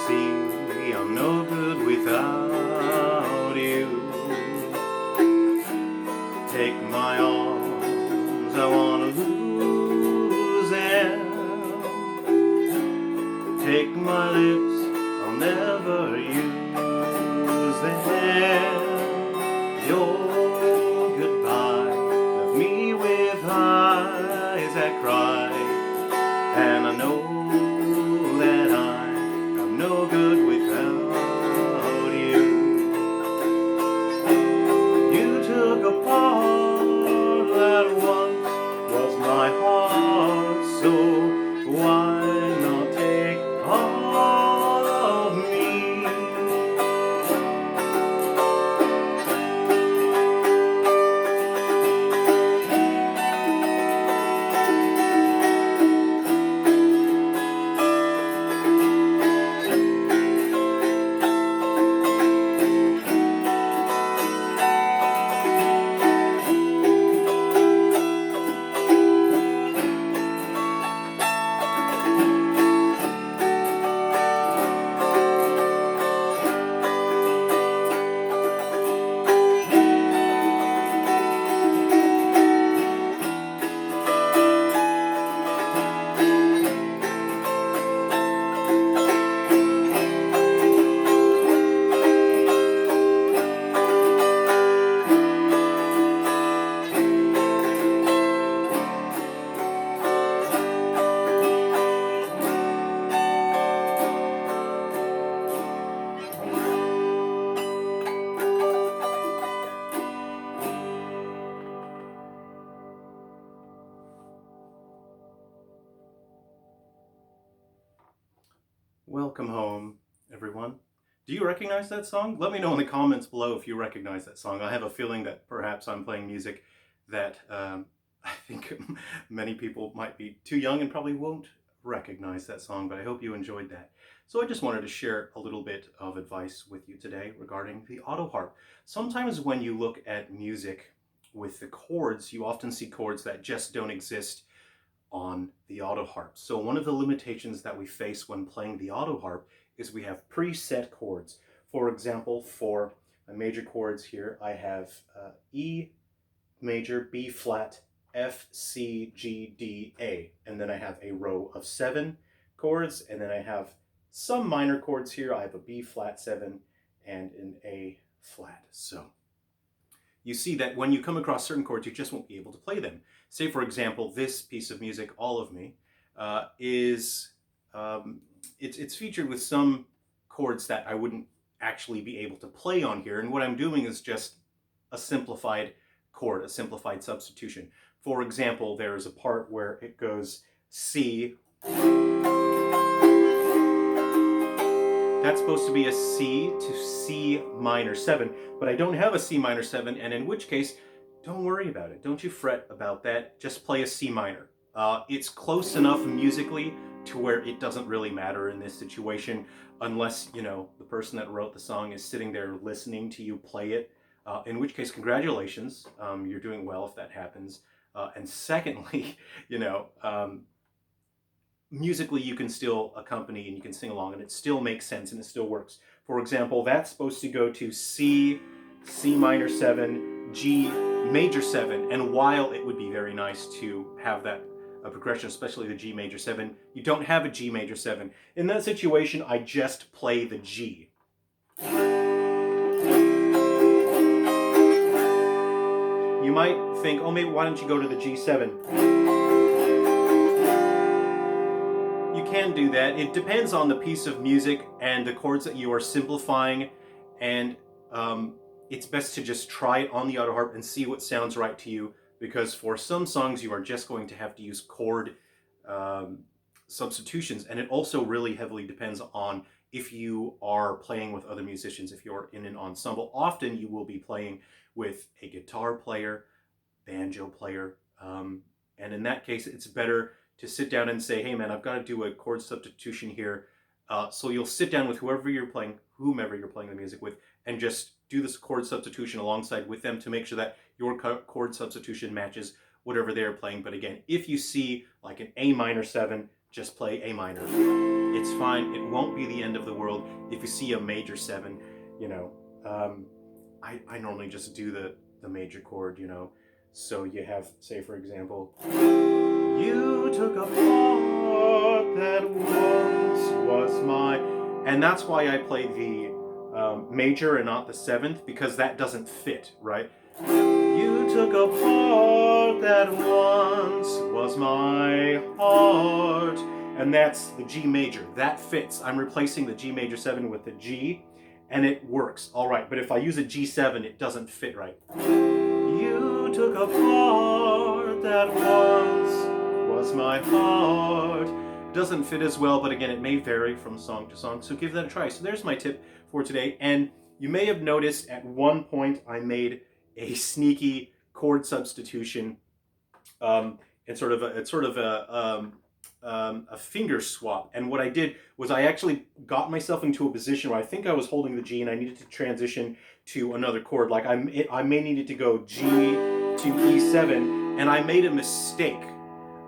see I'm no good without you. Take my arms, I wanna lose them. Take my lips, I'll never use them. Your goodbye left me with eyes that cry, and I know that I'm no good without you. You took a part that once was my heart, so why not take all of me? Welcome home, everyone. Do you recognize that song? Let me know in the comments below if you recognize that song. I have a feeling that perhaps I'm playing music that I think many people might be too young and probably won't recognize that song, but I hope you enjoyed that. So I just wanted to share a little bit of advice with you today regarding the Autoharp. Sometimes when you look at music with the chords, you often see chords that just don't exist on the Autoharp. So one of the limitations that we face when playing the Autoharp is we have preset chords. For example, for my major chords here, I have E major, B flat, F, C, G, D, A. And then I have a row of 7 chords, and then I have some minor chords here. I have a B flat 7 and an A flat. So you see that when you come across certain chords, you just won't be able to play them. Say, for example, this piece of music, All of Me, it's featured with some chords that I wouldn't actually be able to play on here. And what I'm doing is just a simplified chord, a simplified substitution. For example, there is a part where it goes C. That's supposed to be a C to C minor 7, but I don't have a C minor 7, and in which case, don't worry about it. Don't you fret about that. Just play a C minor. It's close enough musically to where it doesn't really matter in this situation, unless, you know, the person that wrote the song is sitting there listening to you play it, in which case, congratulations. You're doing well if that happens. And secondly, you know, musically you can still accompany and you can sing along and it still makes sense and it still works. For example, that's supposed to go to C, C minor 7, G major 7, and while it would be very nice to have that progression, especially the G major 7, you don't have a G major 7. In that situation, I just play the G. You might think, oh, maybe why don't you go to the G7? You can do that. It depends on the piece of music and the chords that you are simplifying, and it's best to just try it on the Autoharp and see what sounds right to you, because for some songs you are just going to have to use chord substitutions, and it also really heavily depends on if you are playing with other musicians. If you're in an ensemble, often you will be playing with a guitar player, banjo player, and in that case it's better to sit down and say, hey man, I've got to do a chord substitution here. So you'll sit down with whomever you're playing the music with, and just do this chord substitution alongside with them to make sure that your chord substitution matches whatever they're playing. But again, if you see like an A minor 7, just play A minor. It's fine. It won't be the end of the world if you see a major 7, you know. I normally just do the major chord, you know. So you have, say for example, you took a part that once was mine. And that's why I play the major and not the 7th, because that doesn't fit, right? You took a part that once was my heart. And that's the G major. That fits. I'm replacing the G major 7 with the G, and it works. All right, but if I use a G7, it doesn't fit right. You took a part that once was my heart. It doesn't fit as well, but again, it may vary from song to song, so give that a try. So there's my tip for today, and you may have noticed at one point I made a sneaky chord substitution. It's sort of a finger swap, and what I did was I actually got myself into a position where I think I was holding the G and I needed to transition to another chord. Like I may needed to go G to E7, and I made a mistake.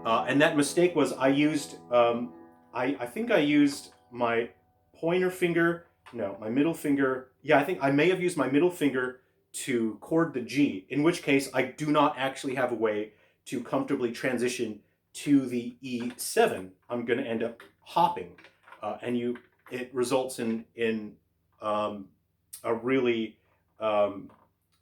And that mistake was I used, I think I used my pointer finger, no, my middle finger. Yeah, I think I may have used my middle finger to chord the G, in which case I do not actually have a way to comfortably transition to the E7. I'm going to end up hopping, and it results in a really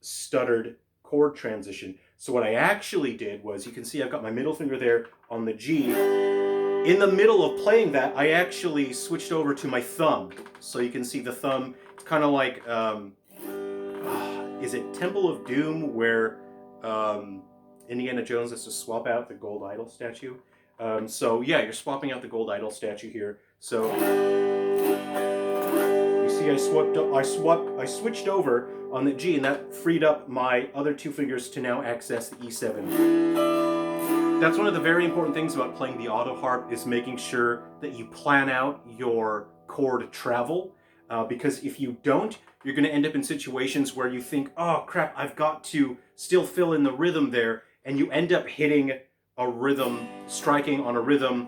stuttered chord transition. So what I actually did was, you can see I've got my middle finger there on the G. In the middle of playing that, I actually switched over to my thumb. So you can see the thumb, it's kind of like, is it Temple of Doom, where Indiana Jones has to swap out the gold idol statue? So yeah, you're swapping out the gold idol statue here. So you see I switched over on the G, and that freed up my other 2 fingers to now access the E7. That's one of the very important things about playing the Autoharp, is making sure that you plan out your chord travel, because if you don't, you're going to end up in situations where you think, oh crap, I've got to still fill in the rhythm there, and you end up hitting a rhythm, striking on a rhythm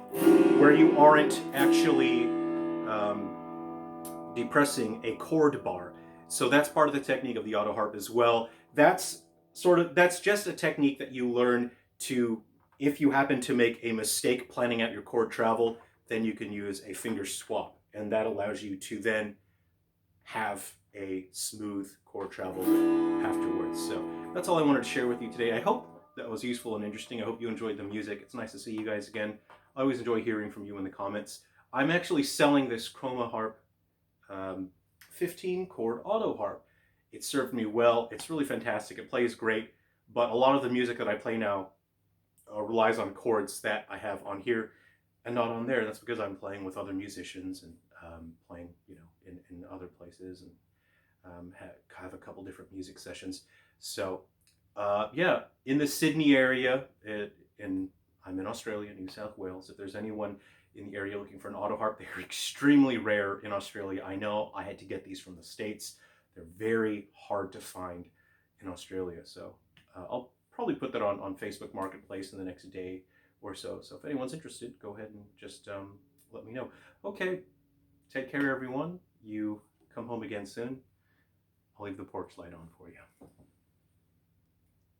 where you aren't actually depressing a chord bar. So that's part of the technique of the Autoharp as well. That's just a technique that you learn to, if you happen to make a mistake planning out your chord travel, then you can use a finger swap, and that allows you to then have a smooth chord travel afterwards. So that's all I wanted to share with you today. I hope that was useful and interesting. I hope you enjoyed the music. It's nice to see you guys again. I always enjoy hearing from you in the comments. I'm actually selling this Autoharp 15 chord Autoharp. It served me well. It's really fantastic. It plays great, but a lot of the music that I play now relies on chords that I have on here and not on there. That's because I'm playing with other musicians and playing, you know, in other places, and have a couple different music sessions. So yeah, in the Sydney area, I'm in Australia, New South Wales. If there's anyone in the area looking for an Autoharp, they're extremely rare in Australia. I know I had to get these from the States. They're very hard to find in Australia. So I'll probably put that on Facebook Marketplace in the next day or so. So if anyone's interested, go ahead and just let me know. Okay, take care everyone. You come home again soon. I'll leave the porch light on for you.